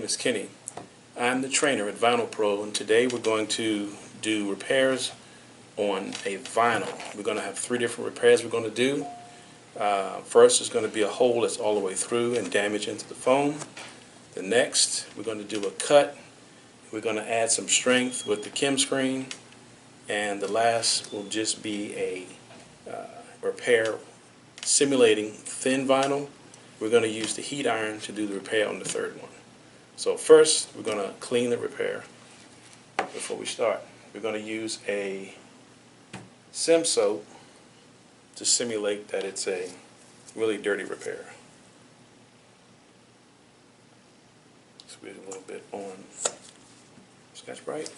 is Kenny. I'm the trainer at Vinyl Pro, and today we're going to do repairs on a vinyl. We're going to have 3 different repairs we're going to do. First is going to be a hole that's all the way through and damage into the foam. The next, we're going to do a cut. We're going to add some strength with the chem screen. And the last will just be a repair simulating thin vinyl. We're going to use the heat iron to do the repair on the third one. So first, we're going to clean the repair before we start. We're going to use a Sim soap to simulate that it's a really dirty repair. Squeeze a little bit on Scotch-Brite.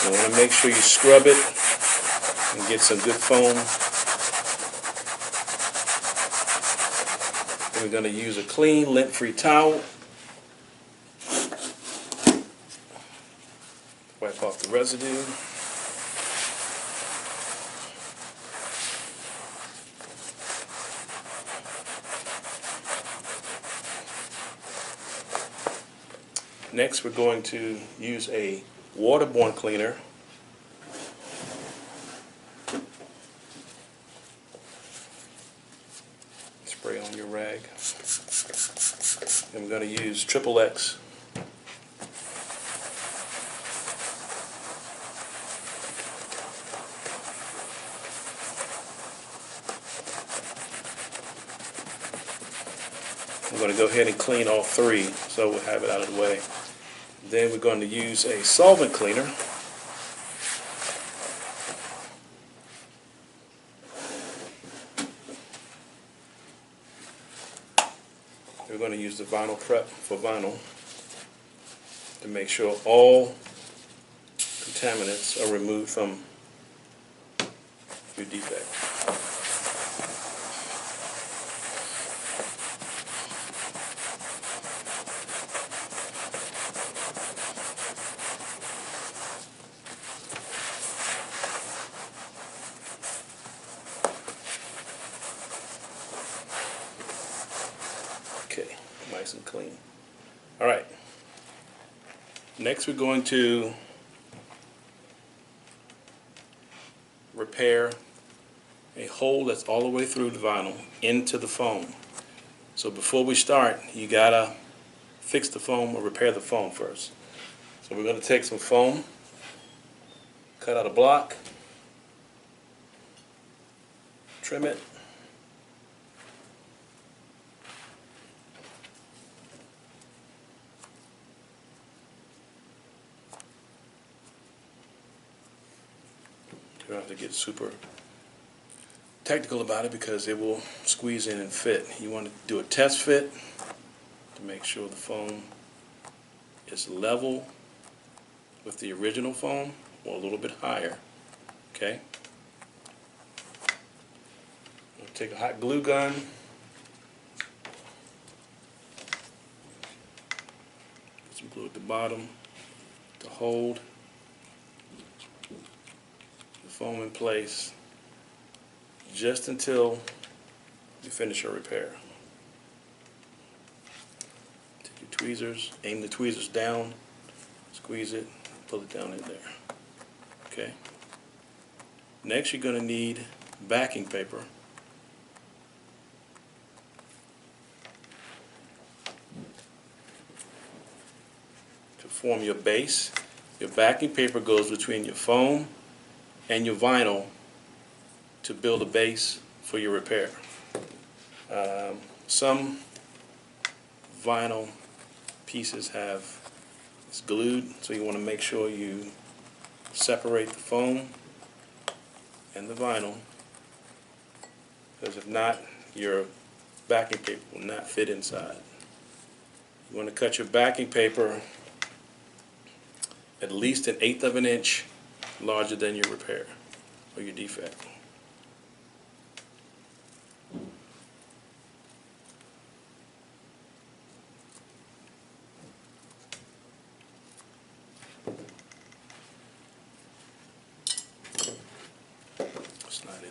You want to make sure you scrub it and get some good foam. Then we're going to use a clean, lint-free towel. Wipe off the residue. Next, we're going to use a waterborne cleaner. Spray on your rag. And we're going to use XXX. I'm going to go ahead and clean all 3 so we'll have it out of the way. Then we're going to use a solvent cleaner. We're going to use the vinyl prep for vinyl to make sure all contaminants are removed from your defect. Okay, nice and clean. All right. Next, we're going to repair a hole that's all the way through the vinyl into the foam. So before we start, you gotta fix the foam or repair the foam first. So we're going to take some foam, cut out a block, trim it. You don't have to get super technical about it because it will squeeze in and fit. You want to do a test fit to make sure the foam is level with the original foam or a little bit higher. Okay? We'll take a hot glue gun. Put some glue at the bottom to hold foam in place just until you finish your repair. Take your tweezers, aim the tweezers down, squeeze it, pull it down in there. Okay. Next, you're going to need backing paper. To form your base. Your backing paper goes between your foam and your vinyl to build a base for your repair. Some vinyl pieces it's glued, so you want to make sure you separate the foam and the vinyl, because if not, your backing paper will not fit inside. You want to cut your backing paper at least 1/8 of an inch larger than your repair or your defect.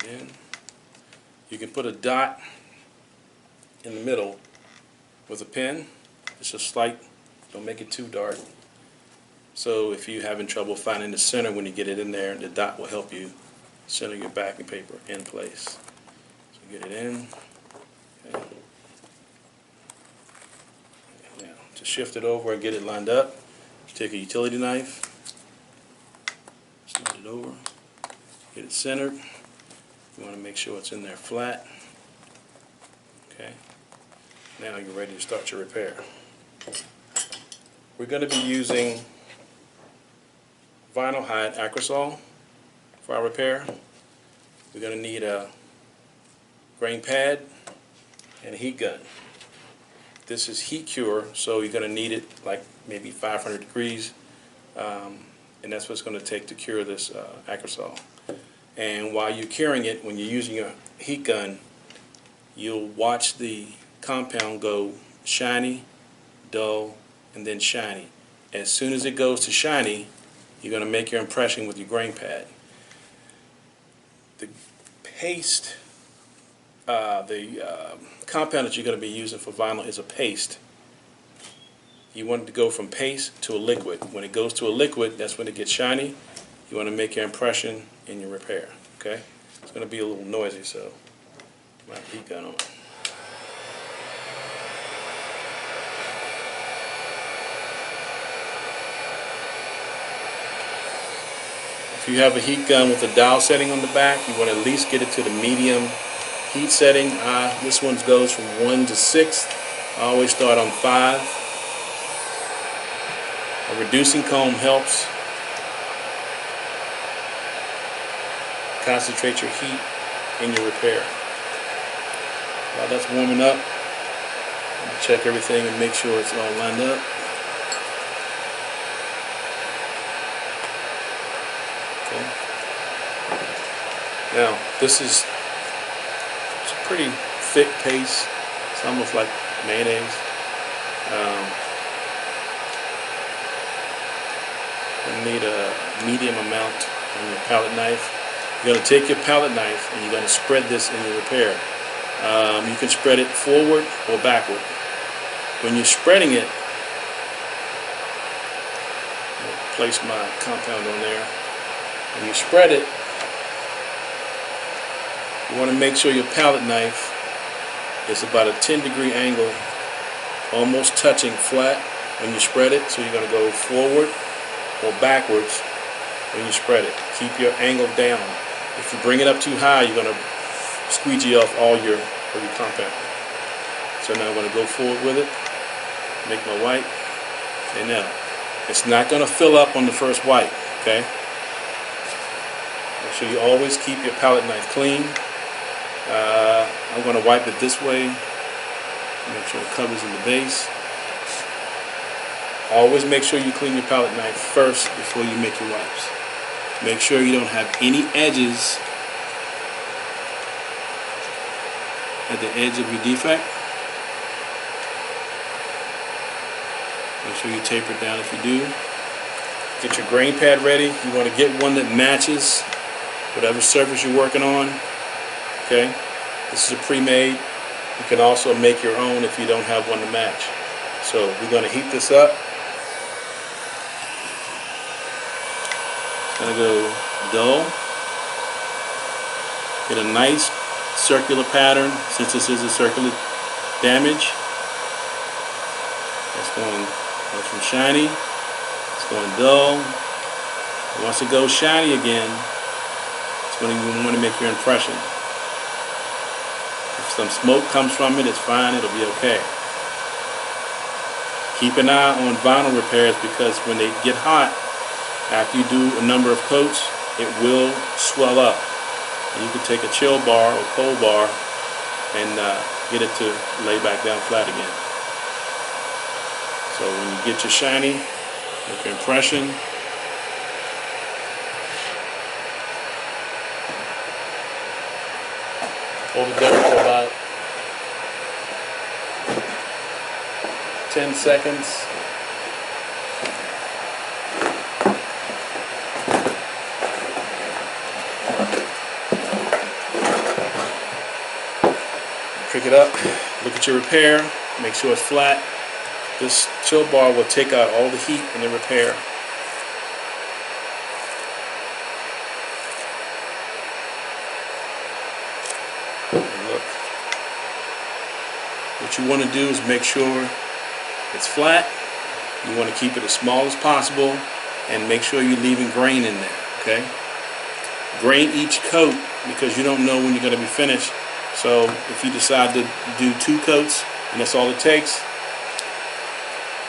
in. You can put a dot in the middle with a pen. It's just slight, don't make it too dark. So if you're having trouble finding the center when you get it in there, the dot will help you center your backing paper in place. So get it in. Okay. Now, to shift it over and get it lined up, take a utility knife, slide it over, get it centered. You want to make sure it's in there flat. Okay. Now you're ready to start your repair. We're going to be using vinyl hide Acrosol for our repair. We're going to need a grain pad and a heat gun. This is heat cure, so you're going to need it like maybe 500 degrees, and that's what it's going to take to cure this Acrosol. And while you're curing it, when you're using your heat gun, you'll watch the compound go shiny, dull, and then shiny. As soon as it goes to shiny, you're going to make your impression with your grain pad. The paste, compound that you're going to be using for vinyl is a paste. You want it to go from paste to a liquid. When it goes to a liquid, that's when it gets shiny. You want to make your impression in your repair. Okay? It's going to be a little noisy, so my heat gun on. If you have a heat gun with a dial setting on the back, you want to at least get it to the medium heat setting. This one goes from 1 to 6. I always start on 5. A reducing comb helps concentrate your heat in your repair. While that's warming up, I'm going to check everything and make sure it's all lined up. Okay. Now, this is a pretty thick paste. It's almost like mayonnaise. You need a medium amount on your palette knife. You're going to take your palette knife and you're going to spread this in your repair. You can spread it forward or backward. When you're spreading it, I'll place my compound on there. When you spread it, you want to make sure your palette knife is about a 10-degree angle, almost touching flat when you spread it. So you're going to go forward or backwards when you spread it. Keep your angle down. If you bring it up too high, you're going to squeegee off all your compound. So now I'm going to go forward with it, make my white, and now it's not going to fill up on the first white. Okay? Make sure you always keep your palette knife clean. I'm going to wipe it this way, make sure it covers in the base. Always make sure you clean your palette knife first before you make your wipes. Make sure you don't have any edges at the edge of your defect. Make sure you taper it down if you do. Get your grain pad ready. You want to get one that matches whatever surface you're working on. Okay? This is a pre-made. You can also make your own if you don't have one to match. So we're going to heat this up. It's going to go dull. Get a nice circular pattern since this is a circular damage. It's going from shiny. It's going dull. And once it goes shiny again, it's when you want to make your impression. If some smoke comes from it, it's fine. It'll be okay. Keep an eye on vinyl repairs because when they get hot, after you do a number of coats, it will swell up. And you can take a chill bar or cold bar and get it to lay back down flat again. So when you get your shiny, make your impression. Hold it down for about 10 seconds. Pick it up, look at your repair, make sure it's flat. This chill bar will take out all the heat in the repair. Look. What you want to do is make sure it's flat. You want to keep it as small as possible and make sure you're leaving grain in there, okay? Grain each coat because you don't know when you're going to be finished. So if you decide to do 2 coats and that's all it takes,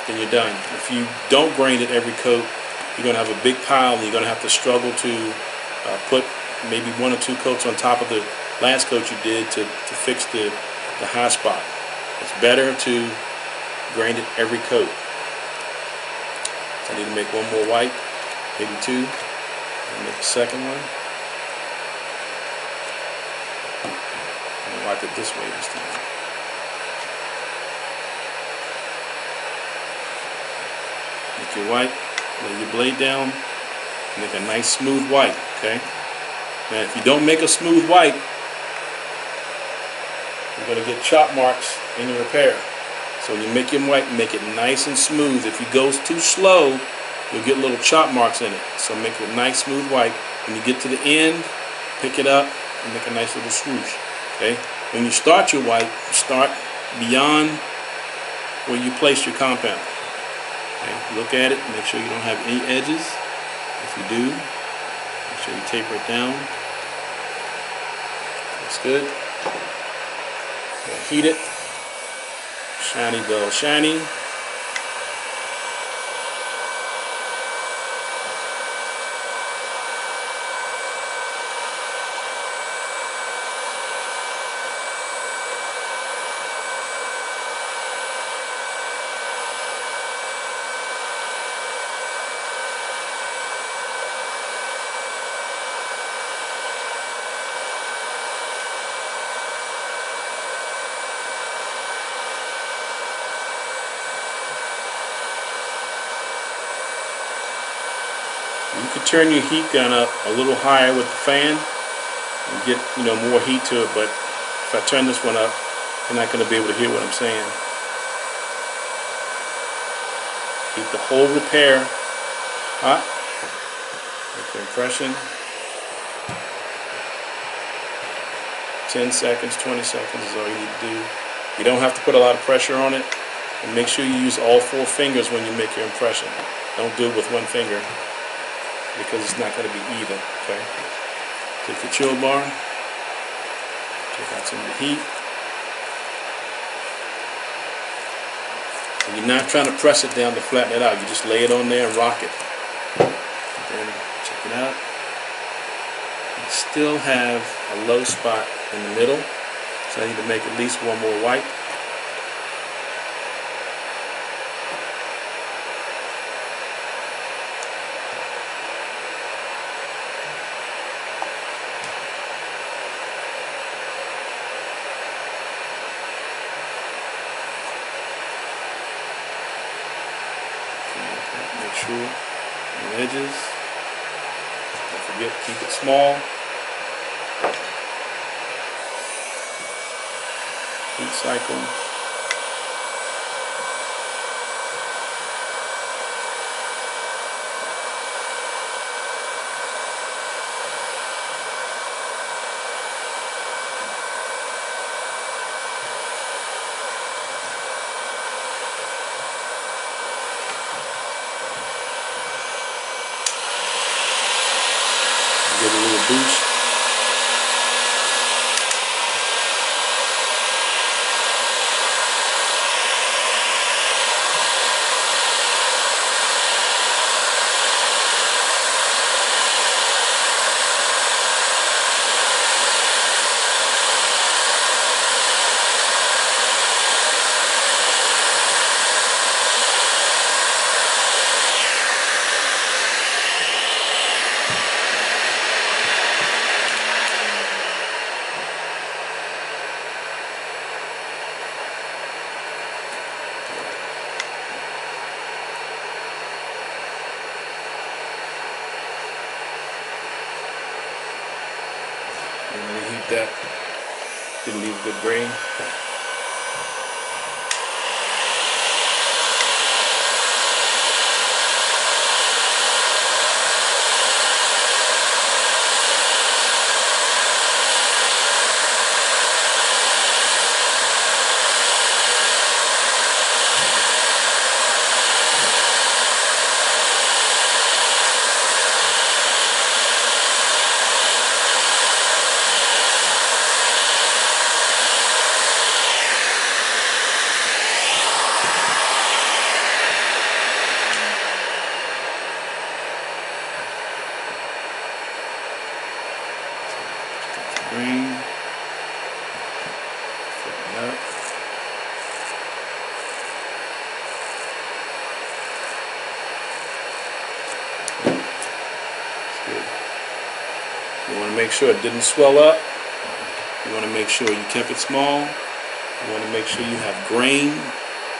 then you're done. If you don't grain it every coat, you're going to have a big pile and you're going to have to struggle to put maybe 1 or 2 coats on top of the last coat you did to fix the high spot. It's better to grain it every coat. So I need to make 1 more white, maybe 2, and make a second one. I'm going to wipe it this way this time. Make your white, lay your blade down, make a nice smooth white, okay? Now if you don't make a smooth white, you're going to get chop marks in your repair. So when you make your white, make it nice and smooth. If it goes too slow, you'll get little chop marks in it. So make it a nice smooth white. When you get to the end, pick it up and make a nice little swoosh, okay? When you start your white, start beyond where you placed your compound. Okay, look at it, make sure you don't have any edges. If you do, make sure you taper it down. That's good. Heat it. Shiny, dull, shiny. You could turn your heat gun up a little higher with the fan and get, more heat to it, but if I turn this one up, you're not going to be able to hear what I'm saying. Keep the whole repair hot. Make the impression. 10 seconds, 20 seconds is all you need to do. You don't have to put a lot of pressure on it, and make sure you use all 4 fingers when you make your impression. Don't do it with 1 finger, because it's not going to be even, okay? Take your chill bar, take out some of the heat. And you're not trying to press it down to flatten it out. You just lay it on there and rock it. Then check it out. You still have a low spot in the middle, so I need to make at least 1 more white. Make sure the edges, don't forget to keep it small. Heat cycle. Give it a little boost. And reheat that. Didn't leave a good grain. Green. Flatten up. That's good. You want to make sure it didn't swell up. You want to make sure you kept it small. You want to make sure you have grain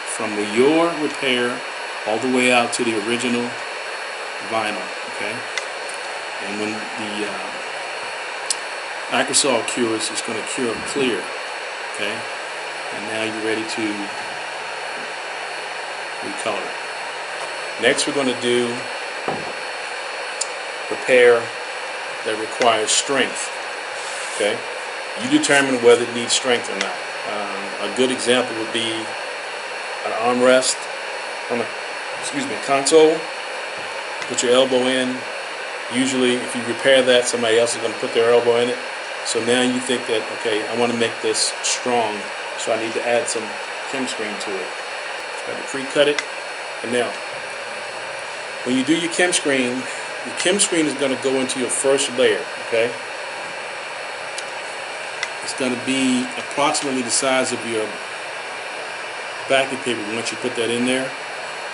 from your repair all the way out to the original vinyl. Okay. And when the Acrosol cures, it's going to cure them clear. Okay, and now you're ready to recolor. Next, we're going to do repair that requires strength. Okay, you determine whether it needs strength or not. A good example would be an armrest on a console. Put your elbow in. Usually, if you repair that, somebody else is going to put their elbow in it. So now you think that, okay, I want to make this strong, so I need to add some chem screen to it. Got to pre-cut it. And now, when you do your chem screen is going to go into your first layer, okay? It's going to be approximately the size of your backing paper once you put that in there.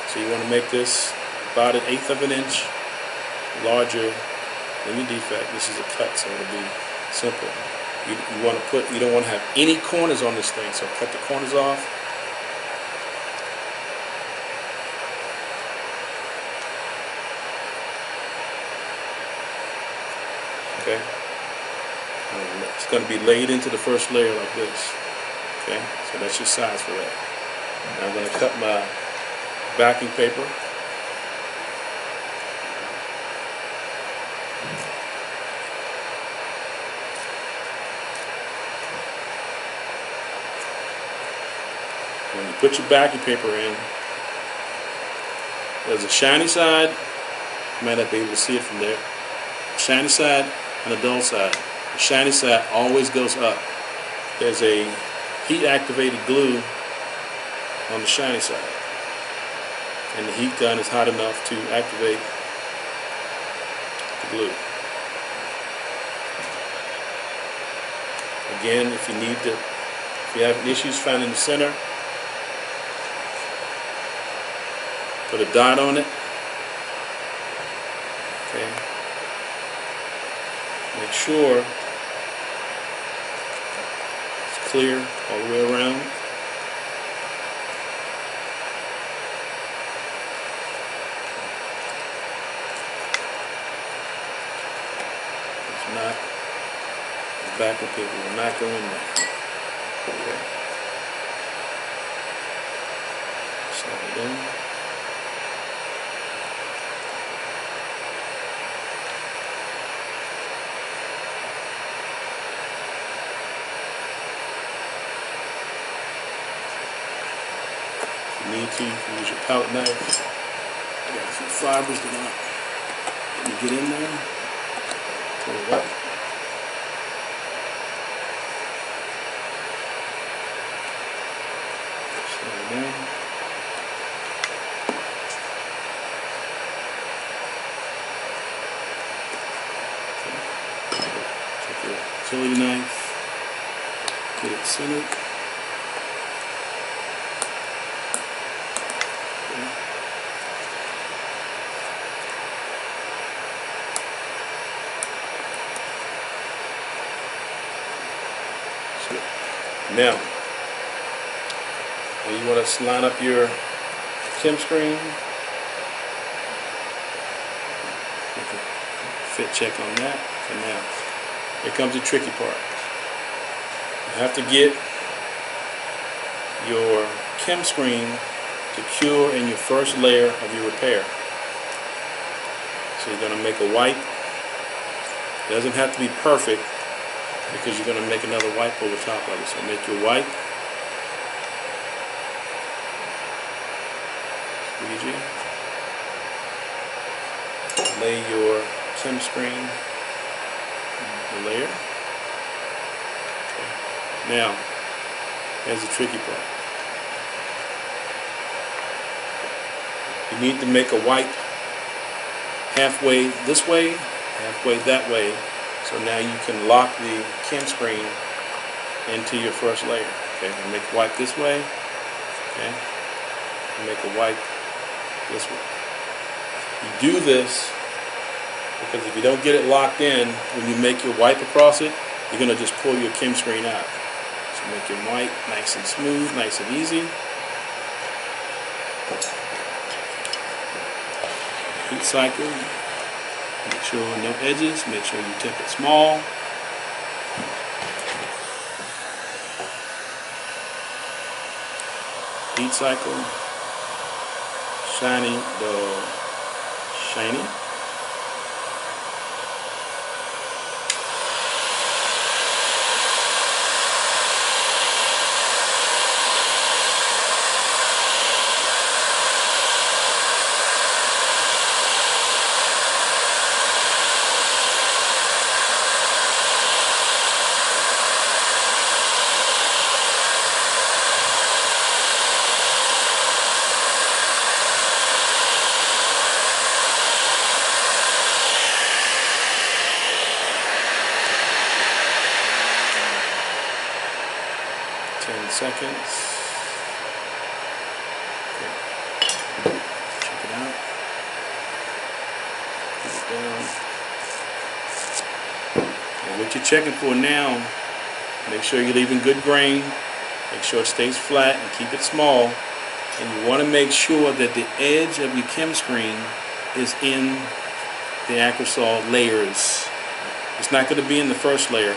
So you want to make this about 1/8 of an inch larger than your defect. This is a cut, so it'll be simple. You don't want to have any corners on this thing, so cut the corners off. Okay. It's going to be laid into the first layer like this. Okay, so that's your size for that. Now I'm going to cut my backing paper. When you put your backing paper in, there's a shiny side. You might not be able to see it from there. A shiny side and a dull side. The shiny side always goes up. There's a heat-activated glue on the shiny side, and the heat gun is hot enough to activate the glue. Again, if you have issues finding the center, put a dot on it. Okay. Make sure it's clear all the way around. If not, the backing paper will not go in there. Okay. Slide it in. Need to, you can use your palette knife. I got a few fibers that I want to get in there. Pull it up. Slide it in. Take your utility knife, get it centered. Now, when you want to line up your chem screen, fit check on that. So now, here comes the tricky part. You have to get your chem screen to cure in your first layer of your repair. So you're going to make a wipe. It doesn't have to be perfect because you're going to make another wipe over top of it. So make your wipe. Squeegee. Lay your chem screen the layer. Okay. Now, here's the tricky part. You need to make a wipe halfway this way, halfway that way, so now you can lock the chem screen into your first layer. Okay, and make a wipe this way. Okay, and make a wipe this way. You do this because if you don't get it locked in, when you make your wipe across it, you're going to just pull your chem screen out. So make your wipe nice and smooth, nice and easy. Heat cycle. Make sure no edges. Make sure you tip it small. Heat cycle. Shiny, dull, shiny. Seconds. Okay. Check it out. Put it down. And what you're checking for now, make sure you're leaving good grain. Make sure it stays flat and keep it small. And you want to make sure that the edge of your chem screen is in the Acrosol layers. It's not going to be in the first layer,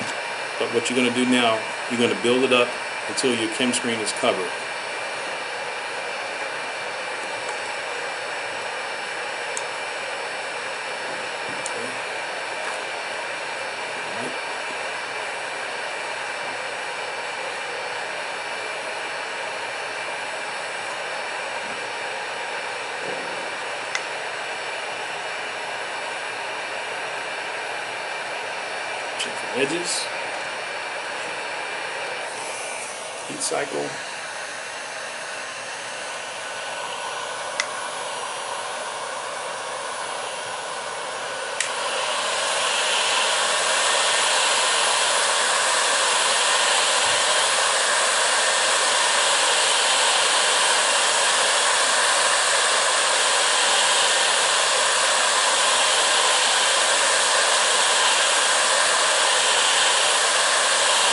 but what you're going to do now, you're going to build it up until your chem screen is covered. Check for edges. Heat cycle.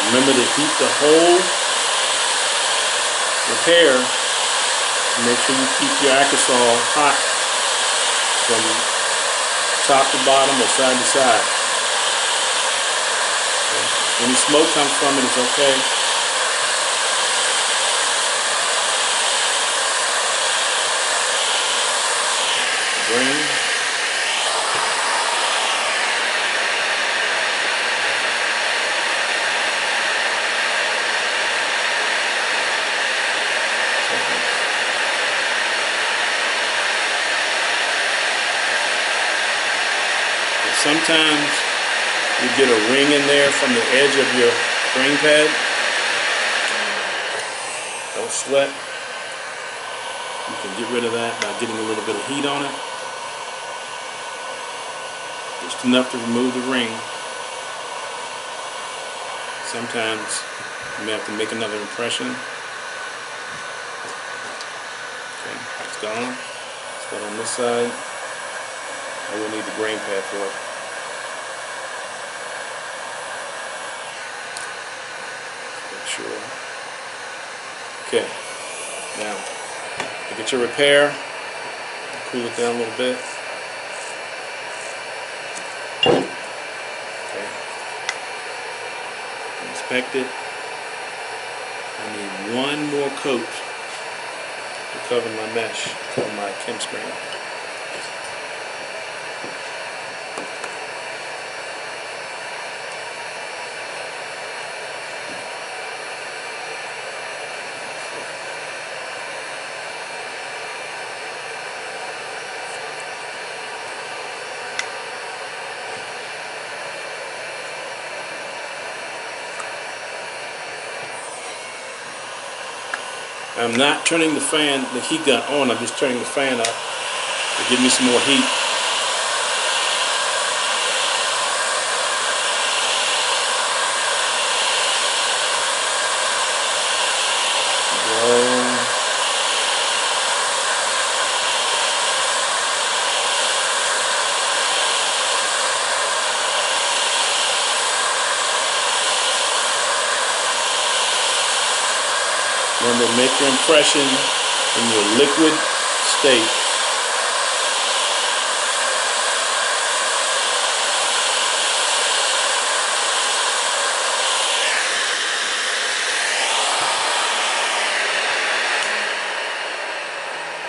Remember to heat the whole repair. Make sure you keep your Acrosol hot from top to bottom or side to side. Okay. Any smoke comes from it, it's okay. Grain. Sometimes you get a ring in there from the edge of your grain pad. Don't sweat. You can get rid of that by getting a little bit of heat on it. Just enough to remove the ring. Sometimes you may have to make another impression. Okay, it's gone. It's got on this side. I will need the grain pad for it. Make sure. Okay. Now, look at your repair. Cool it down a little bit. Okay. Inspect it. one more coat to cover my mesh, cover my Kim screen. I'm not turning the heat gun on. I'm just turning the fan up to give me some more heat. Remember, make your impression in your liquid state.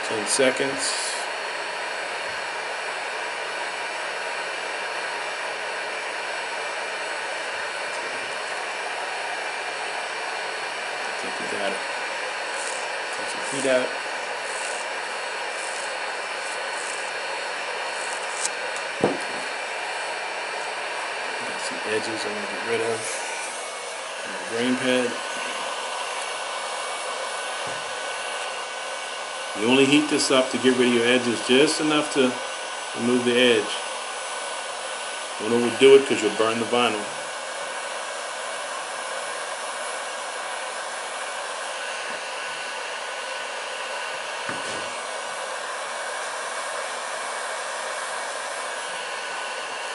Ten seconds. I think we got it. Take some heat out. Got some edges I want to get rid of. My grain pad. You only heat this up to get rid of your edges, just enough to remove the edge. Don't overdo it because you'll burn the vinyl.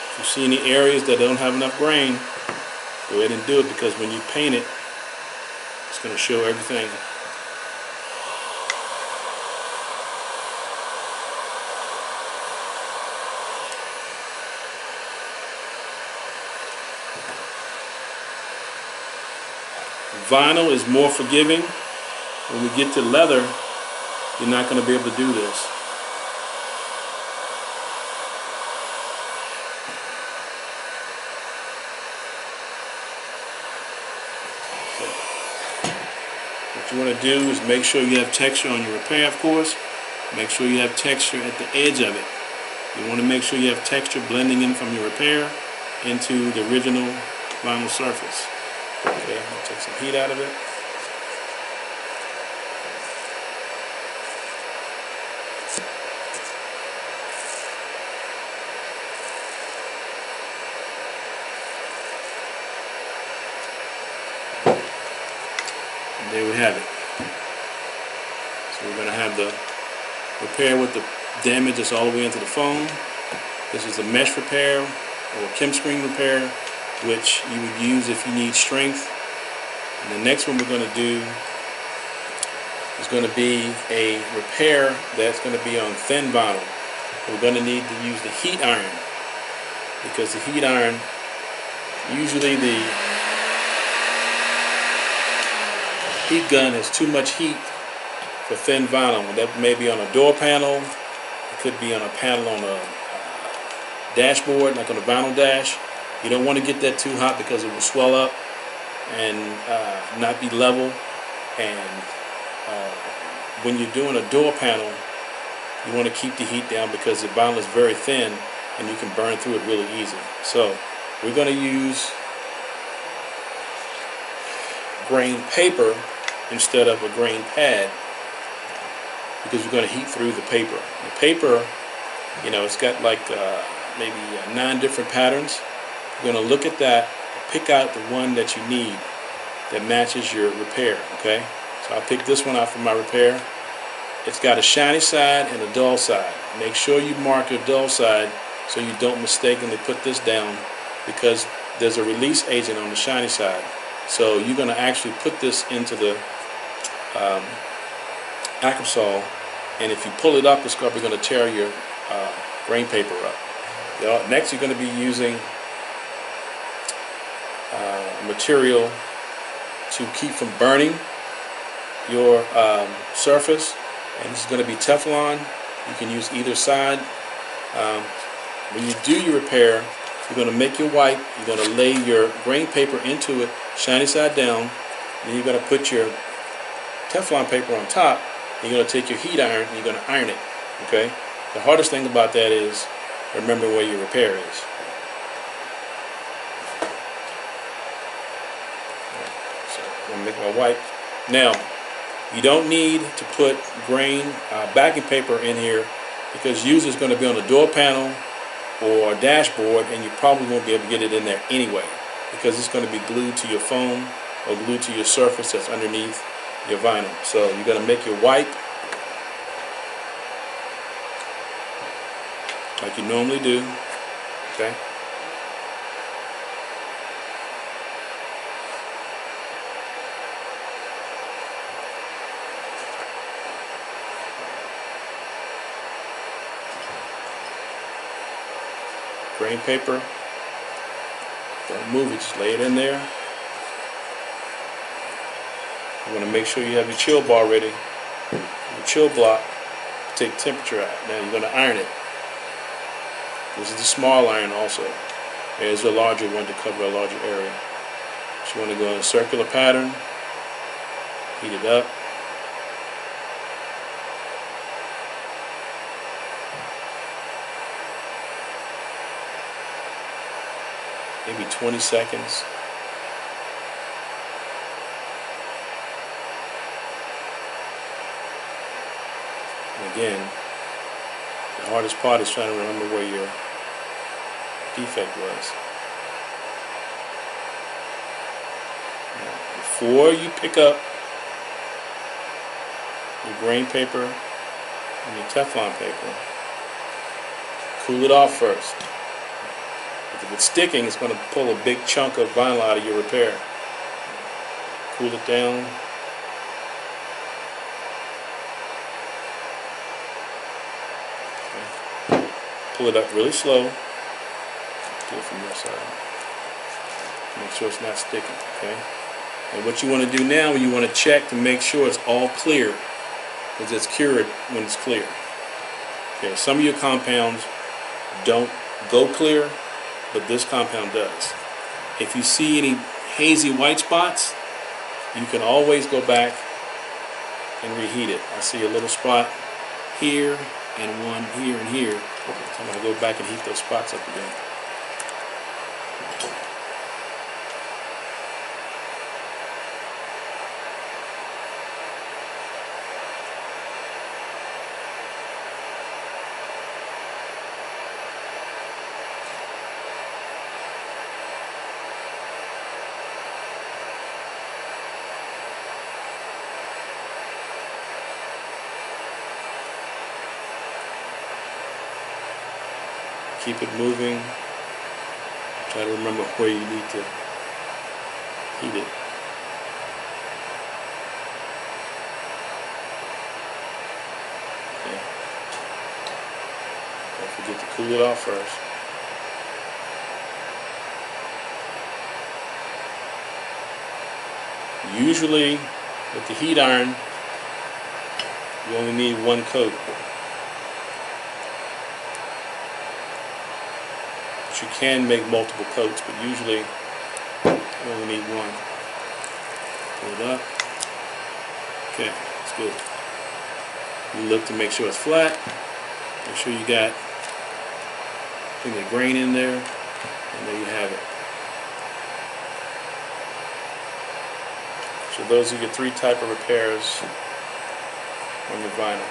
If you see any areas that don't have enough grain, go ahead and do it, because when you paint it, it's going to show everything. Vinyl is more forgiving. When we get to leather, you're not going to be able to do this. What you want to do is make sure you have texture on your repair, of course. Make sure you have texture at the edge of it. You want to make sure you have texture blending in from your repair into the original vinyl surface. Okay, I'm going to take some heat out of it. And there we have it. So we're going to have the repair with the damage that's all the way into the foam. This is a mesh repair or Kim screen repair, which you would use if you need strength. And the next one we're going to do is going to be a repair that's going to be on thin vinyl. We're going to need to use the heat iron, because the heat iron, usually the heat gun has too much heat for thin vinyl. That may be on a door panel, it could be on a panel on a dashboard, like on a vinyl dash. You don't want to get that too hot because it will swell up and not be level. And when you're doing a door panel, you want to keep the heat down because the vinyl is very thin and you can burn through it really easy. So we're going to use grain paper instead of a grain pad, because we're going to heat through the paper. The paper, you know, it's got like maybe 9 different patterns. You're going to look at that, pick out the one that you need that matches your repair, okay? So I'll pick this one out for my repair. It's got a shiny side and a dull side. Make sure you mark your dull side so you don't mistakenly put this down, because there's a release agent on the shiny side. So you're going to actually put this into the Akrosol, and if you pull it up, it's probably going to tear your grain paper up. Next, you're going to be using material to keep from burning. your surface, and this is going to be Teflon. You can use either side. When you do your repair, you're going to make your wipe. You're going to lay your grain paper into it, shiny side down. Then you're going to put your Teflon paper on top. You're going to take your heat iron and you're going to iron it. Okay? The hardest thing about that is remember where your repair is. So I'm going to make my wipe. Now, you don't need to put grain backing paper in here, because usually it's going to be on the door panel or dashboard, and you probably won't be able to get it in there anyway, because it's going to be glued to your foam or glued to your surface that's underneath your vinyl. So you're going to make your wipe like you normally do. Okay? Grain paper, don't move it, just lay it in there. You want to make sure you have your chill bar ready, your chill block to take temperature out. Now you're going to iron it. This is the small iron also. There's a larger one to cover a larger area. So you want to go in a circular pattern, heat it up. Maybe 20 seconds. And again, the hardest part is trying to remember where your defect was. Now, before you pick up your grain paper and your Teflon paper, cool it off first. If it's sticking, it's going to pull a big chunk of vinyl out of your repair. Cool it down. Okay. Pull it up really slow. Do it from your side. Make sure it's not sticking. Okay. And what you want to do now, you want to check to make sure it's all clear, because it's cured when it's clear. Okay. Some of your compounds don't go clear, but this compound does. If you see any hazy white spots, you can always go back and reheat it. I see a little spot here and one here and here. So I'm going to go back and heat those spots up again. Keep it moving. Try to remember where you need to heat it. Okay. Don't forget to cool it off first. Usually, with the heat iron, you only need one coat. You can make multiple coats, but usually you only need one. Pull it up. Okay, that's good. You look to make sure it's flat. Make sure you got the grain in there, and there you have it. So those are your 3 types of repairs on your vinyl.